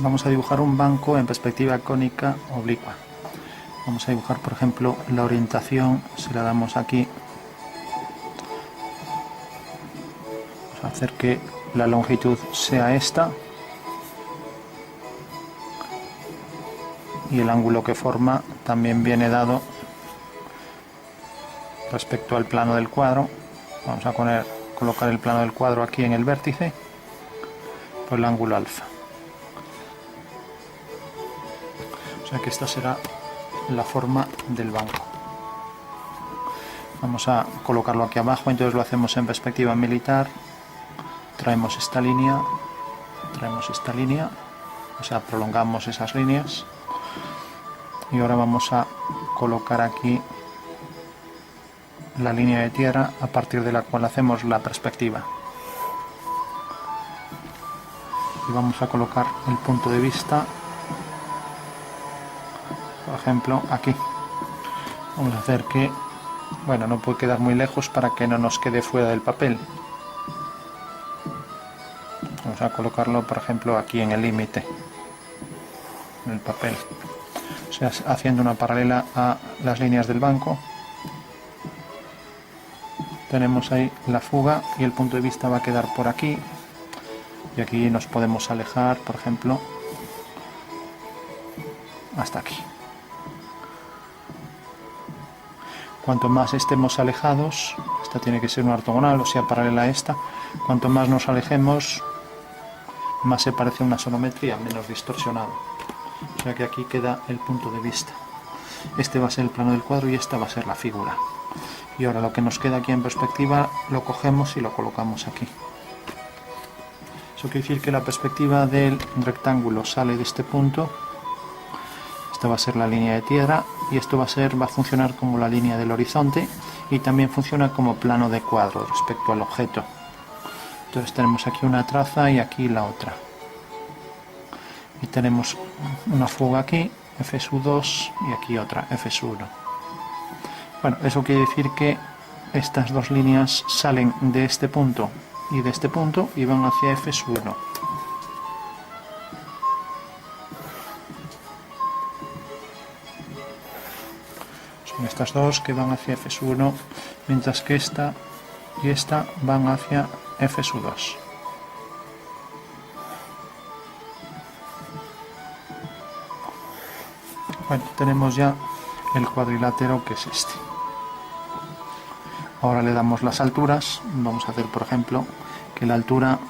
vamos a dibujar un banco en perspectiva cónica oblicua. Vamos a dibujar, por ejemplo, la orientación. Si la damos aquí, vamos a hacer que la longitud sea esta y el ángulo que forma también viene dado respecto al plano del cuadro. Vamos a colocar el plano del cuadro aquí en el vértice por el ángulo alfa. O sea que esta será la forma del banco. Vamos a colocarlo aquí abajo, entonces lo hacemos en perspectiva militar. Traemos esta línea, o sea, prolongamos esas líneas. Y ahora vamos a colocar aquí la línea de tierra a partir de la cual hacemos la perspectiva. Y vamos a colocar el punto de vista, por ejemplo, aquí. Vamos a hacer que, bueno, no puede quedar muy lejos para que no nos quede fuera del papel. Vamos a colocarlo, por ejemplo, aquí en el límite del papel. O sea, haciendo una paralela a las líneas del banco. Tenemos ahí la fuga y el punto de vista va a quedar por aquí. Y aquí nos podemos alejar, por ejemplo, hasta aquí. Cuanto más estemos alejados, esta tiene que ser una ortogonal, o sea, paralela a esta, cuanto más nos alejemos, más se parece a una sonometría, menos distorsionado. O sea que aquí queda el punto de vista. Este va a ser el plano del cuadro y esta va a ser la figura. Y ahora lo que nos queda aquí en perspectiva lo cogemos y lo colocamos aquí. Eso quiere decir que la perspectiva del rectángulo sale de este punto. Esta va a ser la línea de tierra y esto va a funcionar como la línea del horizonte y también funciona como plano de cuadro respecto al objeto. Entonces tenemos aquí una traza y aquí la otra. Y tenemos una fuga aquí, F2, y aquí otra, F1. Bueno, eso quiere decir que estas dos líneas salen de este punto y de este punto y van hacia F1. Son estas dos que van hacia F1, mientras que esta y esta van hacia F2. Bueno, tenemos ya el cuadrilátero, que es este. Ahora le damos las alturas. Vamos a hacer, por ejemplo, que la altura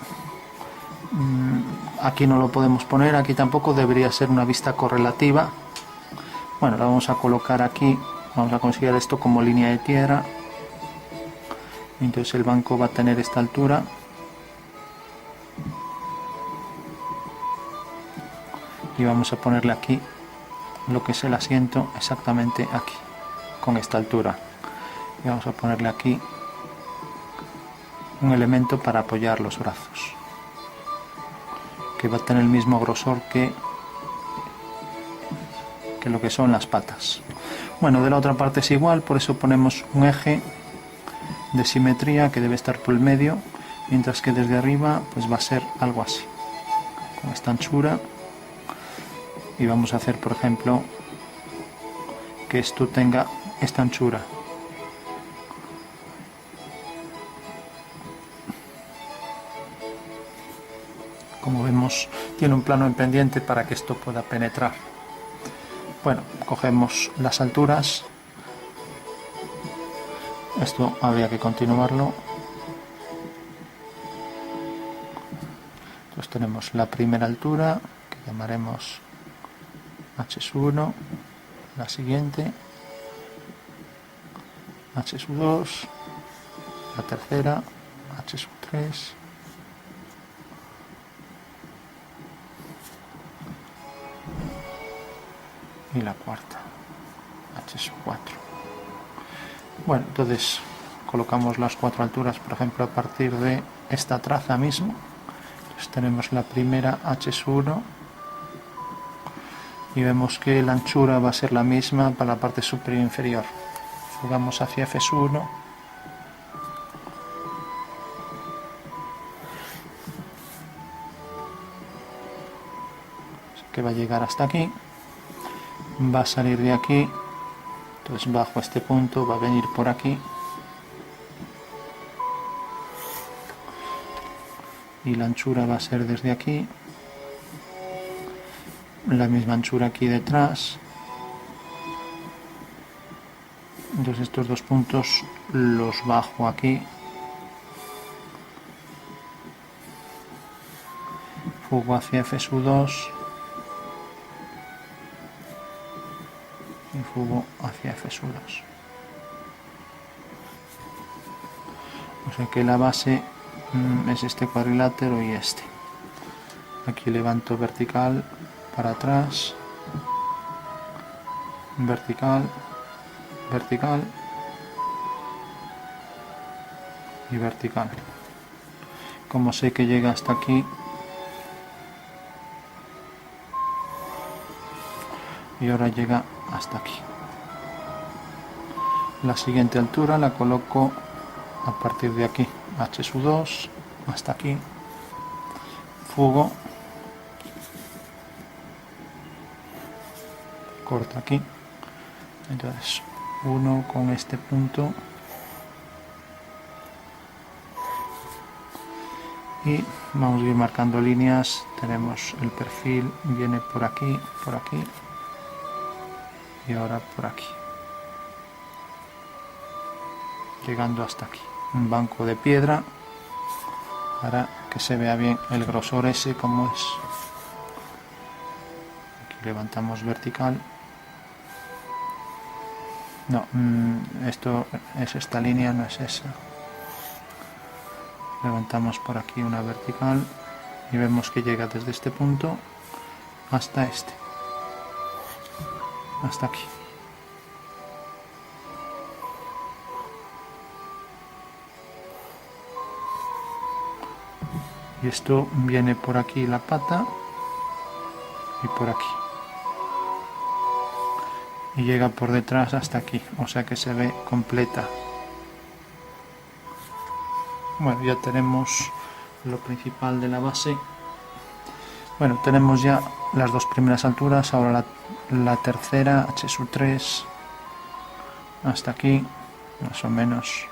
aquí no lo podemos poner, aquí tampoco, debería ser una vista correlativa. Bueno, la vamos a colocar aquí, vamos a considerar esto como línea de tierra. Entonces el banco va a tener esta altura. Y vamos a ponerle aquí lo que es el asiento exactamente aquí, con esta altura. Y vamos a ponerle aquí un elemento para apoyar los brazos, que va a tener el mismo grosor que lo que son las patas. Bueno, de la otra parte es igual, por eso ponemos un eje de simetría que debe estar por el medio, mientras que desde arriba pues va a ser algo así, con esta anchura. Y vamos a hacer, por ejemplo, que esto tenga esta anchura. Como vemos, tiene un plano en pendiente para que esto pueda penetrar. Bueno, cogemos las alturas. Esto habría que continuarlo. Entonces tenemos la primera altura, que llamaremos H1, la siguiente H2, la tercera H3, y la cuarta H4. Bueno, entonces colocamos las cuatro alturas, por ejemplo, a partir de esta traza mismo. Entonces tenemos la primera H1 y vemos que la anchura va a ser la misma para la parte superior e inferior. Fugamos hacia F1 que va a llegar hasta aquí, va a salir de aquí, entonces bajo este punto, va a venir por aquí y la anchura va a ser desde aquí, la misma anchura aquí detrás. Entonces estos dos puntos los bajo aquí, fugo hacia F2 y fugo hacia F2. O sea que la base es este cuadrilátero y este. Aquí levanto vertical para atrás, vertical, vertical y vertical. Como sé que llega hasta aquí, y ahora llega hasta aquí. La siguiente altura la coloco a partir de aquí, H2 hasta aquí, fugo, corto aquí, entonces uno con este punto y vamos a ir marcando líneas. Tenemos el perfil, viene por aquí y ahora por aquí, llegando hasta aquí. Un banco de piedra para que se vea bien el grosor ese como es. Aquí levantamos vertical. No, esto es esta línea, no es esa. Levantamos por aquí una vertical y vemos que llega desde este punto hasta este, hasta aquí. Y esto viene por aquí la pata y por aquí. Y llega por detrás hasta aquí, o sea que se ve completa. Bueno, ya tenemos lo principal de la base. Bueno, tenemos ya las dos primeras alturas, ahora la tercera, H3, hasta aquí, más o menos.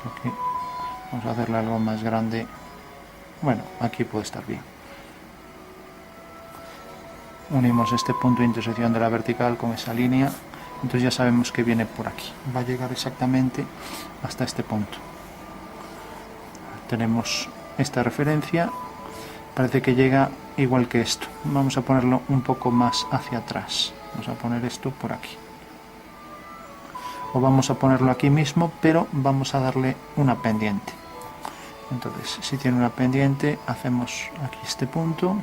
Aquí vamos a hacerle algo más grande. Bueno, aquí puede estar bien. Unimos este punto de intersección de la vertical con esa línea, entonces ya sabemos que viene por aquí, va a llegar exactamente hasta este punto. Tenemos esta referencia, parece que llega igual que esto. Vamos a ponerlo un poco más hacia atrás, vamos a poner esto por aquí, o vamos a ponerlo aquí mismo, pero vamos a darle una pendiente. Entonces, si tiene una pendiente, hacemos aquí este punto,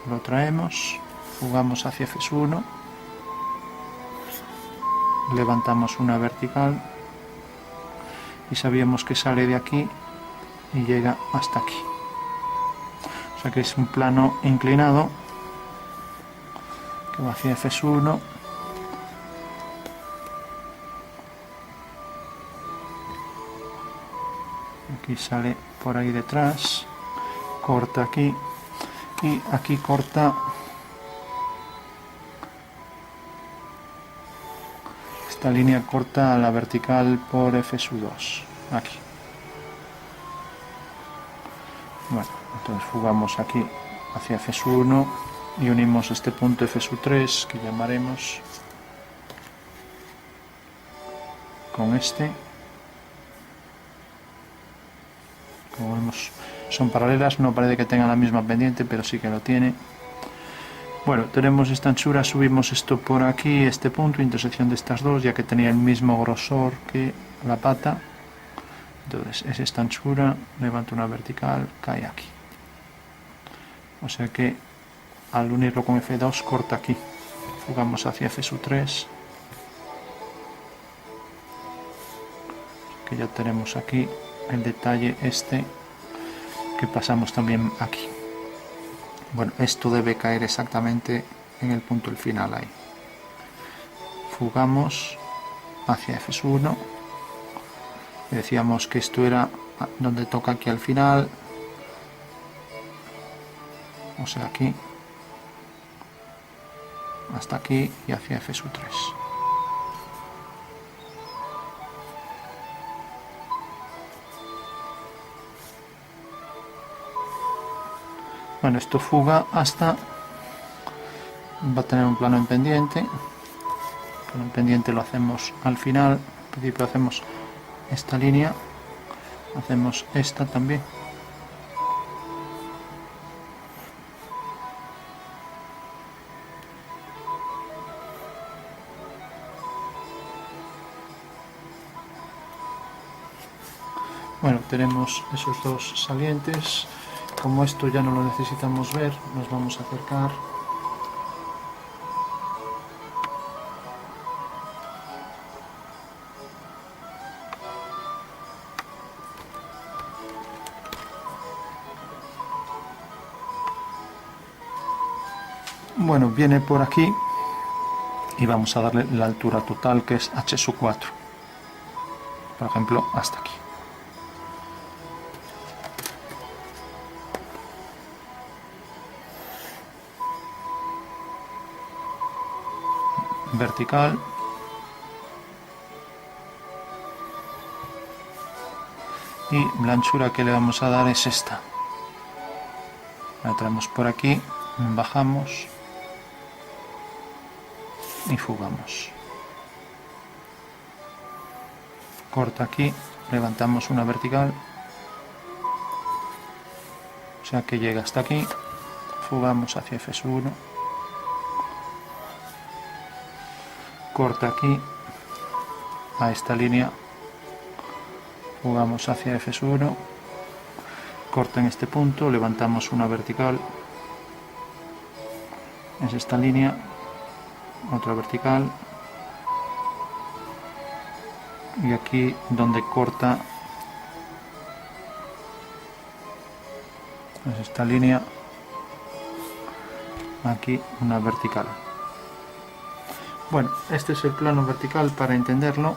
lo traemos, jugamos hacia F1, levantamos una vertical y sabíamos que sale de aquí y llega hasta aquí. O sea que es un plano inclinado que va hacia F1. Aquí sale por ahí detrás, corta aquí y aquí corta. Esta línea corta la vertical por F2, aquí. Bueno, entonces jugamos aquí hacia F1 y unimos este punto F3 que llamaremos con este. Como vemos, son paralelas, no parece que tengan la misma pendiente, pero sí que lo tiene. Bueno, tenemos esta anchura, subimos esto por aquí, este punto, intersección de estas dos, ya que tenía el mismo grosor que la pata. Entonces es esta anchura, levanto una vertical, cae aquí. O sea que al unirlo con F2 corta aquí. Jugamos hacia F3. Que ya tenemos aquí el detalle este que pasamos también aquí. Bueno, esto debe caer exactamente en el punto del final ahí. Fugamos hacia F1 Decíamos que esto era donde toca aquí al final, o sea aquí, hasta aquí y hacia F sub 3. Bueno, esto fuga hasta, va a tener un plano en pendiente. El plano en pendiente lo hacemos al final. Al principio hacemos esta línea, hacemos esta también. Bueno, tenemos esos dos salientes. Como esto ya no lo necesitamos ver, nos vamos a acercar. Bueno, viene por aquí y vamos a darle la altura total, que es h sub 4. Por ejemplo, hasta aquí. Vertical. Y la anchura que le vamos a dar es esta. La traemos por aquí, bajamos y fugamos. Corta aquí, levantamos una vertical, o sea que llega hasta aquí, fugamos hacia F sub 1, corta aquí a esta línea, fugamos hacia F sub 1, corta en este punto, levantamos una vertical, es esta línea, otra vertical, y aquí donde corta es esta línea, aquí una vertical. Bueno, este es el plano vertical para entenderlo,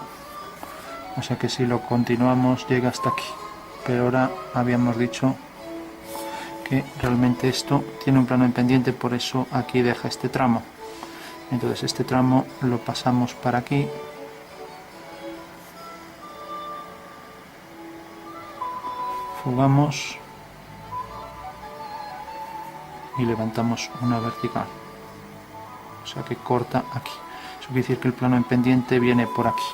o sea que si lo continuamos llega hasta aquí, pero ahora habíamos dicho que realmente esto tiene un plano en pendiente, por eso aquí deja este tramo. Entonces este tramo lo pasamos para aquí, fugamos y levantamos una vertical, o sea que corta aquí. Eso quiere decir que el plano en pendiente viene por aquí,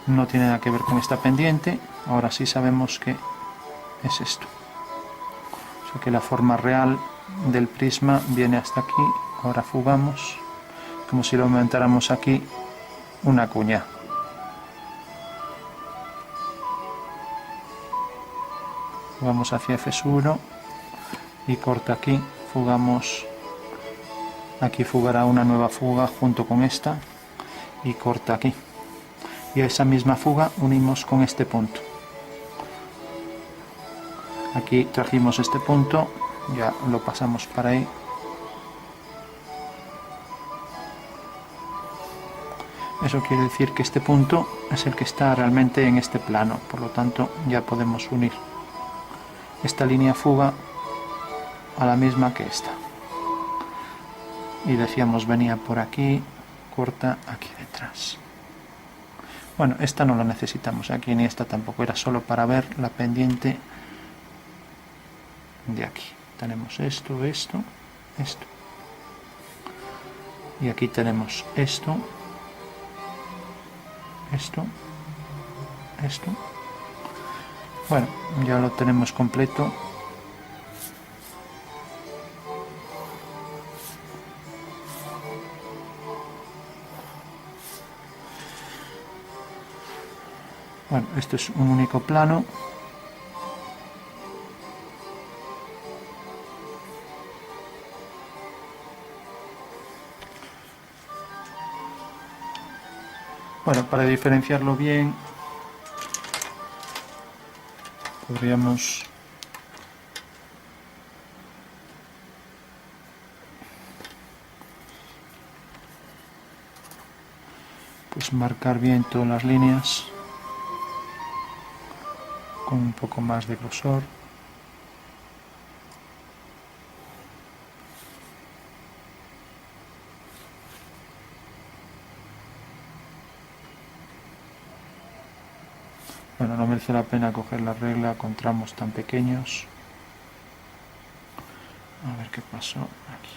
no tiene nada que ver con esta pendiente. Ahora sí sabemos que es esto, o sea que la forma real del prisma viene hasta aquí. Ahora fugamos como si lo aumentáramos aquí una cuña. Fugamos hacia F sub 1 y corta aquí, fugamos, aquí fugará una nueva fuga junto con esta y corta aquí, y a esa misma fuga unimos con este punto. Aquí trajimos este punto, ya lo pasamos para ahí, eso quiere decir que este punto es el que está realmente en este plano, por lo tanto ya podemos unir esta línea fuga a la misma que esta, y decíamos venía por aquí, corta aquí detrás. Bueno, esta no la necesitamos aquí, ni esta tampoco, era solo para ver la pendiente de aquí. Tenemos esto, esto, esto, y aquí tenemos esto, esto, esto. Bueno, ya lo tenemos completo. Bueno, esto es un único plano. Bueno, para diferenciarlo bien, podríamos pues marcar bien todas las líneas. con un poco más de grosor. Bueno, no merece la pena coger la regla con tramos tan pequeños. A ver qué pasó aquí.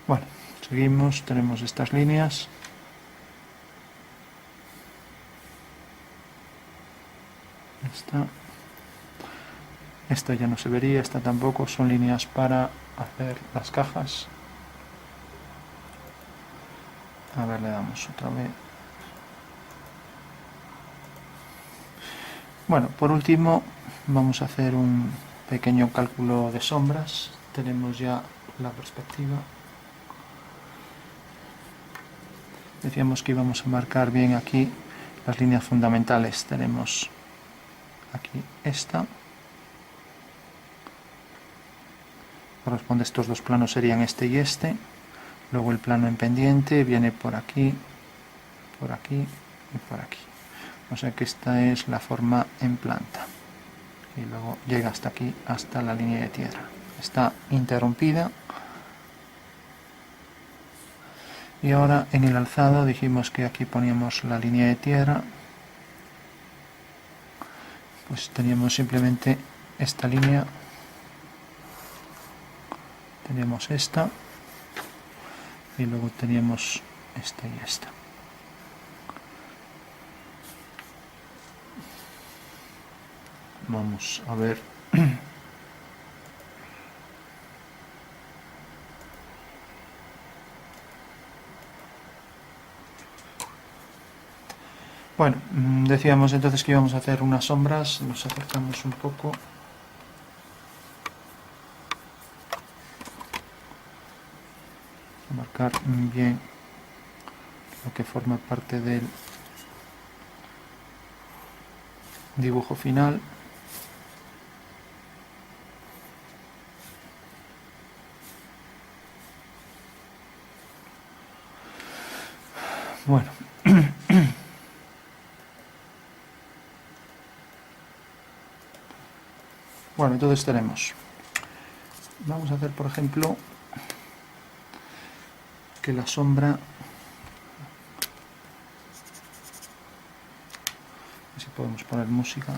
Bueno, seguimos, tenemos estas líneas. Esta ya no se vería, esta tampoco, son líneas para hacer las cajas. A ver, le damos otra vez. Bueno, por último vamos a hacer un pequeño cálculo de sombras. Tenemos ya la perspectiva. Decíamos que íbamos a marcar bien aquí las líneas fundamentales. Tenemos aquí esta. Corresponde, estos dos planos serían este y este. Luego el plano en pendiente viene por aquí y por aquí. O sea que esta es la forma en planta. Y luego llega hasta aquí, hasta la línea de tierra. Está interrumpida. Y ahora en el alzado dijimos que aquí poníamos la línea de tierra. Pues teníamos simplemente esta línea. Teníamos esta. Y luego teníamos esta y esta. Vamos a ver. Bueno, decíamos entonces que íbamos a hacer unas sombras. Nos acercamos un poco. A marcar bien lo que forma parte del dibujo final. Bueno, bueno, entonces tenemos, vamos a hacer por ejemplo que la sombra, a ver si podemos poner música.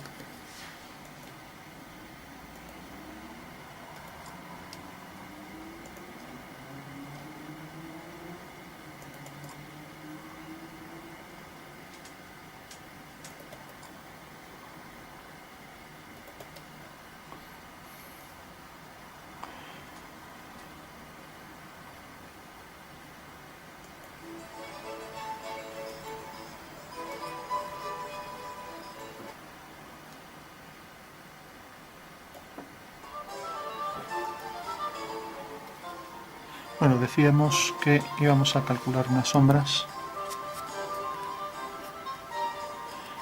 Bueno, decíamos que íbamos a calcular unas sombras.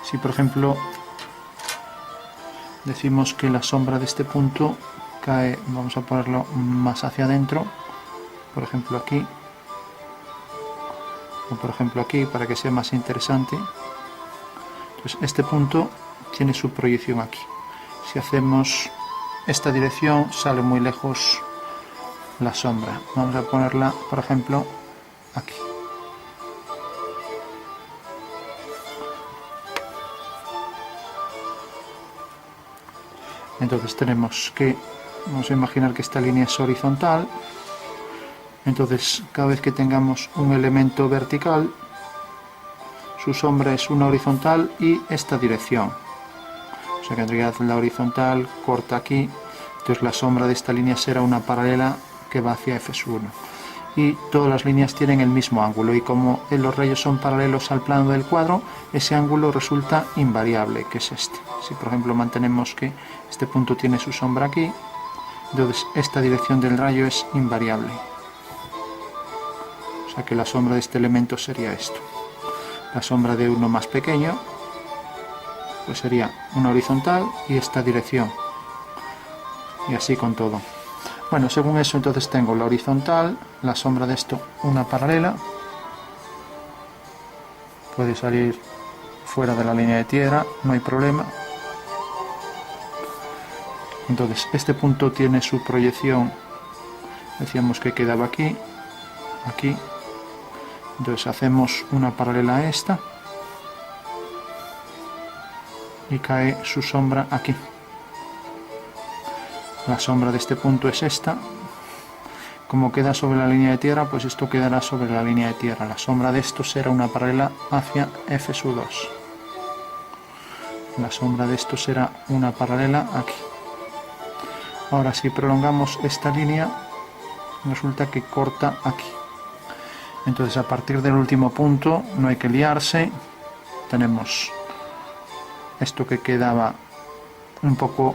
Si por ejemplo decimos que la sombra de este punto cae, vamos a ponerlo más hacia adentro, por ejemplo aquí, o por ejemplo aquí, para que sea más interesante. Entonces este punto tiene su proyección aquí. Si hacemos esta dirección sale muy lejos la sombra. Vamos a ponerla por ejemplo aquí. Entonces tenemos que, vamos a imaginar que esta línea es horizontal. Entonces cada vez que tengamos un elemento vertical, su sombra es una horizontal y esta dirección. O sea que en realidad la horizontal corta aquí, entonces la sombra de esta línea será una paralela que va hacia F1. Y todas las líneas tienen el mismo ángulo, y como los rayos son paralelos al plano del cuadro, ese ángulo resulta invariable, que es este. Si por ejemplo mantenemos que este punto tiene su sombra aquí, entonces esta dirección del rayo es invariable. O sea que la sombra de este elemento sería esto. La sombra de uno más pequeño pues sería una horizontal y esta dirección, y así con todo. Bueno, según eso entonces tengo la horizontal, la sombra de esto una paralela, puede salir fuera de la línea de tierra, no hay problema. Entonces este punto tiene su proyección, decíamos que quedaba aquí, aquí. Entonces hacemos una paralela a esta y cae su sombra aquí. La sombra de este punto es esta. Como queda sobre la línea de tierra, pues esto quedará sobre la línea de tierra. La sombra de esto será una paralela hacia F sub 2. La sombra de esto será una paralela aquí. Ahora si prolongamos esta línea, resulta que corta aquí. Entonces a partir del último punto no hay que liarse. Tenemos esto que quedaba un poco,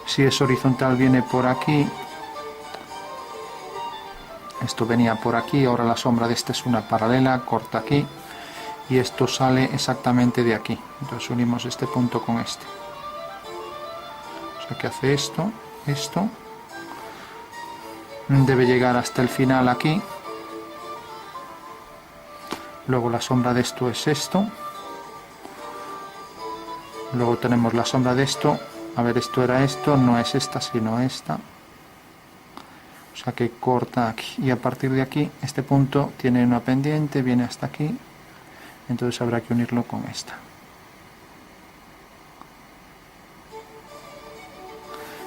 si es horizontal viene por aquí. Esto venía por aquí, ahora la sombra de esta es una paralela, corta aquí. Y esto sale exactamente de aquí. Entonces unimos este punto con este. O sea que hace esto, esto. Debe llegar hasta el final aquí. Luego la sombra de esto es esto. Luego tenemos la sombra de esto. A ver, esto era esto, no es esta, sino esta. O sea que corta aquí. Y a partir de aquí, este punto tiene una pendiente, viene hasta aquí. Entonces habrá que unirlo con esta.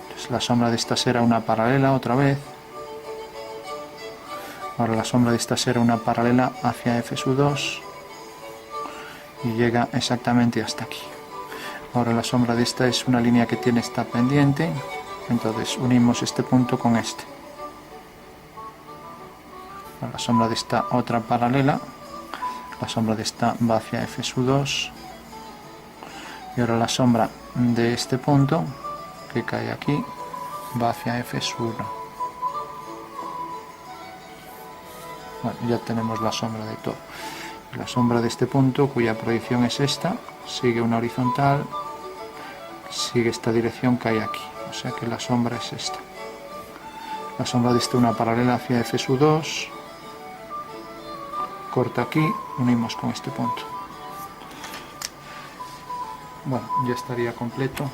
Entonces la sombra de esta será una paralela otra vez. Ahora la sombra de esta será una paralela hacia F sub 2 y llega exactamente hasta aquí. Ahora la sombra de esta es una línea que tiene esta pendiente, entonces unimos este punto con este. Ahora la sombra de esta otra paralela, la sombra de esta va hacia F sub 2 y ahora la sombra de este punto que cae aquí va hacia F sub 1. Bueno, ya tenemos la sombra de todo. La sombra de este punto, cuya proyección es esta, sigue una horizontal, sigue esta dirección que hay aquí. O sea que la sombra es esta. La sombra de esta una paralela hacia F sub 2, corta aquí, unimos con este punto. Bueno, ya estaría completo.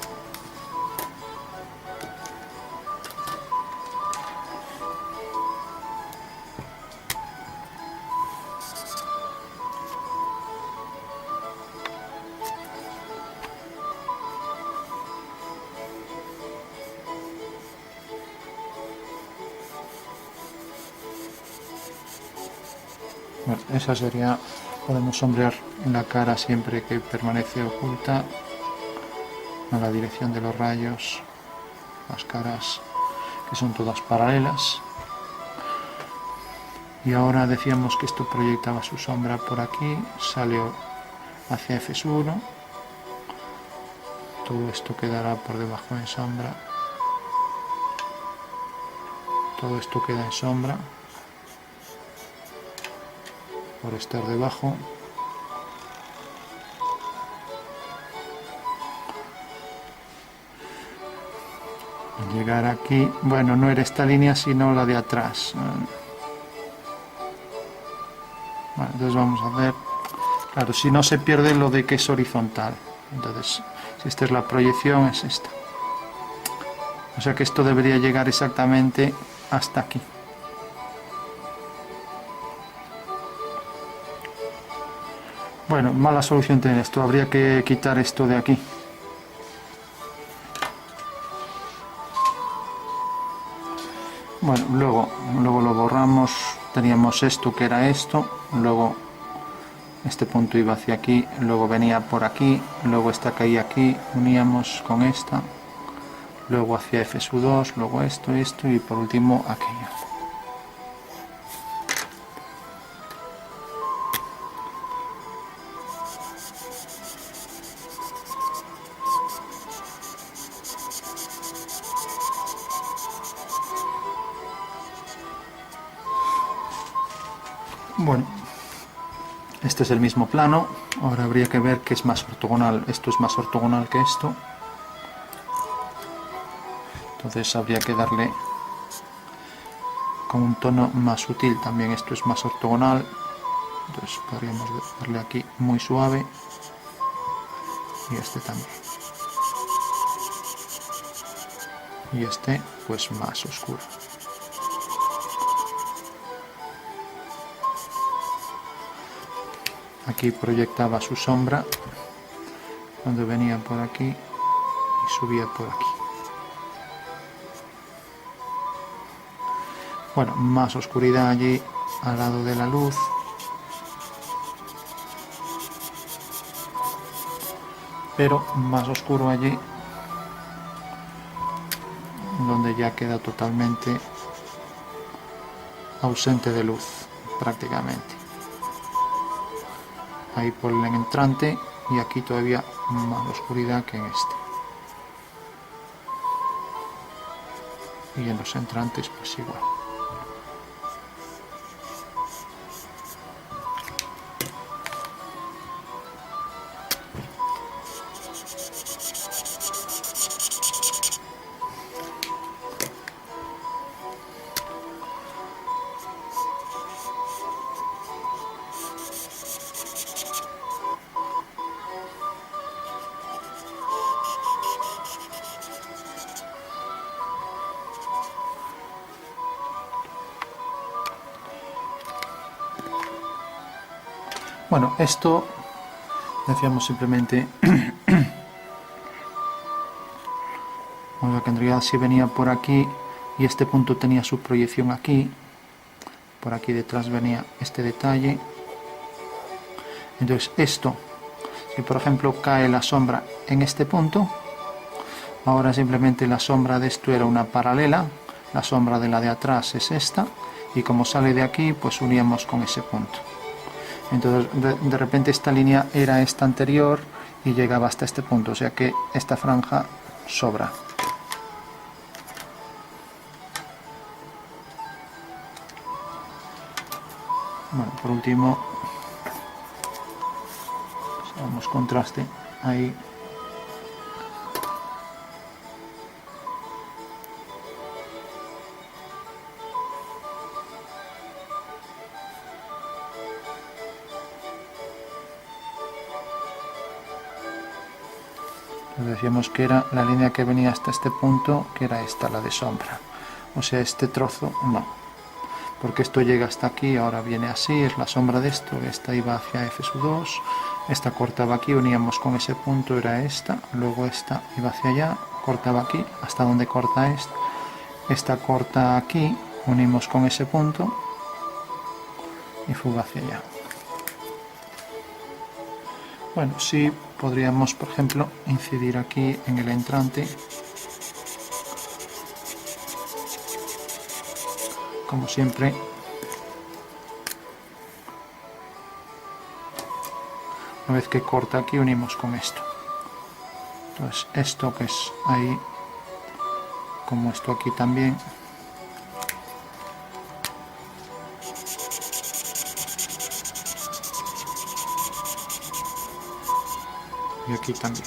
Bueno, esa sería, podemos sombrear la cara siempre que permanece oculta a la dirección de los rayos, las caras que son todas paralelas. Y ahora decíamos que esto proyectaba su sombra por aquí, salió hacia F sub 1, todo esto quedará por debajo en sombra, todo esto queda en sombra por estar debajo. Al llegar aquí, bueno, no era esta línea sino la de atrás. Bueno, entonces vamos a hacer, claro, si no se pierde lo de que es horizontal. Entonces, si esta es la proyección, es esta. O sea que esto debería llegar exactamente hasta aquí. Bueno, mala solución tiene esto, habría que quitar esto de aquí. Bueno, luego lo borramos, teníamos esto que era esto, luego este punto iba hacia aquí, luego venía por aquí, luego esta caía aquí, uníamos con esta, luego hacia F sub 2, luego esto y por último aquello. Bueno, este es el mismo plano, ahora habría que ver qué es más ortogonal, esto es más ortogonal que esto, entonces habría que darle con un tono más sutil, también esto es más ortogonal, entonces podríamos darle aquí muy suave, y este también, y este pues más oscuro. Aquí proyectaba su sombra cuando venía por aquí y subía por aquí. Bueno, más oscuridad allí al lado de la luz. Pero más oscuro allí, donde ya queda totalmente ausente de luz, prácticamente. Ahí por el entrante, y aquí todavía más oscuridad que en este. Y en los entrantes pues igual. Bueno, esto decíamos simplemente bueno, que en realidad si venía por aquí y este punto tenía su proyección aquí, por aquí detrás venía este detalle. Entonces esto, si por ejemplo cae la sombra en este punto, ahora simplemente la sombra de esto era una paralela, la sombra de la de atrás es esta, y como sale de aquí pues uníamos con ese punto. Entonces de repente esta línea era esta anterior y llegaba hasta este punto, o sea que esta franja sobra. Bueno, por último, damos contraste ahí. Decíamos que era la línea que venía hasta este punto, que era esta, la de sombra. O sea, este trozo no, porque esto llega hasta aquí, ahora viene así, es la sombra de esto, esta iba hacia F sub 2, esta cortaba aquí, uníamos con ese punto, era esta, luego esta iba hacia allá, cortaba aquí, hasta donde corta esta corta aquí, unimos con ese punto y fuga hacia allá. Bueno, sí podríamos, por ejemplo, incidir aquí en el entrante, como siempre. Una vez que corta aquí, unimos con esto. Entonces, esto que es ahí, como esto aquí también. Y aquí también.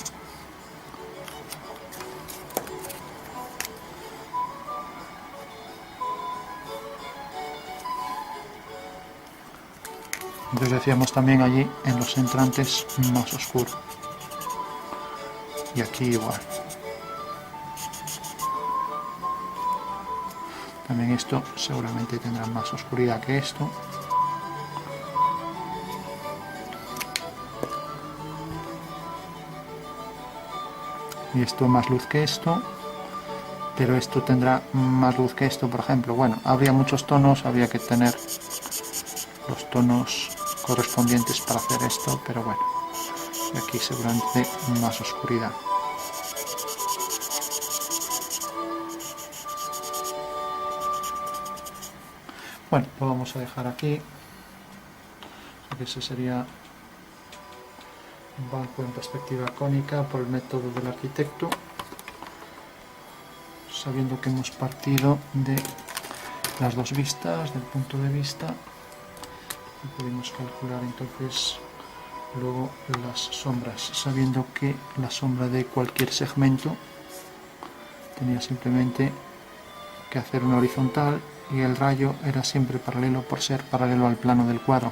Entonces decíamos también allí en los entrantes más oscuro. Y aquí igual. También esto seguramente tendrá más oscuridad que esto. Y esto más luz que esto, pero esto tendrá más luz que esto, por ejemplo. Bueno, habría muchos tonos, habría que tener los tonos correspondientes para hacer esto, pero bueno, y aquí seguramente más oscuridad. Bueno, lo vamos a dejar aquí, que ese sería un banco en perspectiva cónica por el método del arquitecto, sabiendo que hemos partido de las dos vistas, del punto de vista, y podemos calcular entonces luego las sombras, sabiendo que la sombra de cualquier segmento tenía simplemente que hacer una horizontal y el rayo era siempre paralelo por ser paralelo al plano del cuadro.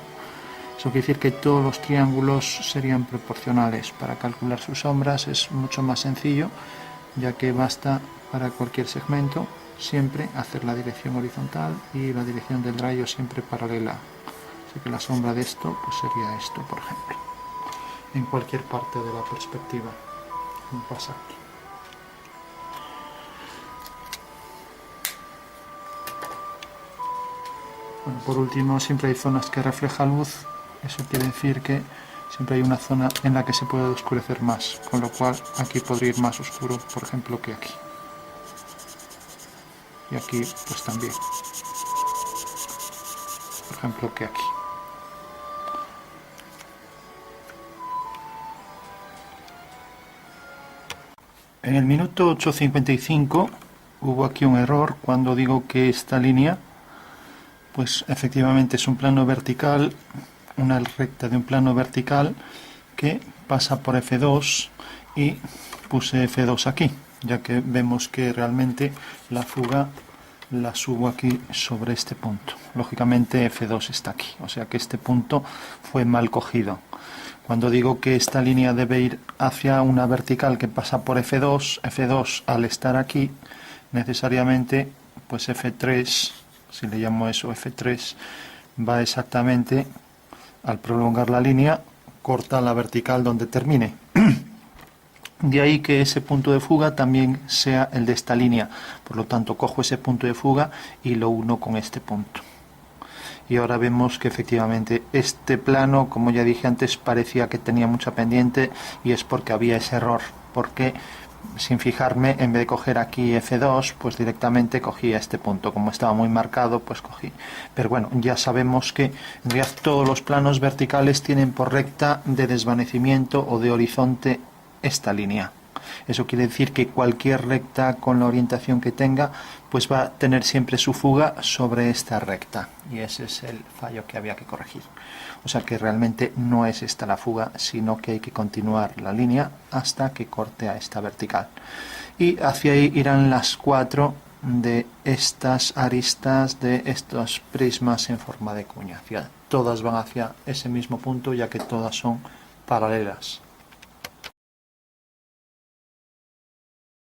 Eso quiere decir que todos los triángulos serían proporcionales. Para calcular sus sombras es mucho más sencillo, ya que basta para cualquier segmento siempre hacer la dirección horizontal y la dirección del rayo siempre paralela. Así que la sombra de esto pues sería esto, por ejemplo, en cualquier parte de la perspectiva, como pasa aquí. Bueno, por último, siempre hay zonas que refleja luz. Eso quiere decir que siempre hay una zona en la que se puede oscurecer más, con lo cual aquí podría ir más oscuro, por ejemplo, que aquí. Y aquí pues también, por ejemplo, que aquí. En el minuto 8:55 hubo aquí un error cuando digo que esta línea pues efectivamente es un plano vertical, una recta de un plano vertical que pasa por F2 y puse F2 aquí, ya que vemos que realmente la fuga la subo aquí sobre este punto. Lógicamente F2 está aquí, o sea que este punto fue mal cogido. Cuando digo que esta línea debe ir hacia una vertical que pasa por F2, F2 al estar aquí, necesariamente pues F3, si le llamo eso F3, va exactamente, al prolongar la línea, corta la vertical donde termine. De ahí que ese punto de fuga también sea el de esta línea. Por lo tanto, cojo ese punto de fuga y lo uno con este punto. Y ahora vemos que efectivamente este plano, como ya dije antes, parecía que tenía mucha pendiente y es porque había ese error. Porque sin fijarme, en vez de coger aquí F2, pues directamente cogí este punto. Como estaba muy marcado, pues cogí. Pero bueno, ya sabemos que en realidad todos los planos verticales tienen por recta de desvanecimiento o de horizonte esta línea. Eso quiere decir que cualquier recta con la orientación que tenga pues va a tener siempre su fuga sobre esta recta, y ese es el fallo que había que corregir. O sea que realmente no es esta la fuga, sino que hay que continuar la línea hasta que corte a esta vertical, y hacia ahí irán las 4 de estas aristas de estos prismas en forma de cuña. Todas van hacia ese mismo punto, ya que todas son paralelas.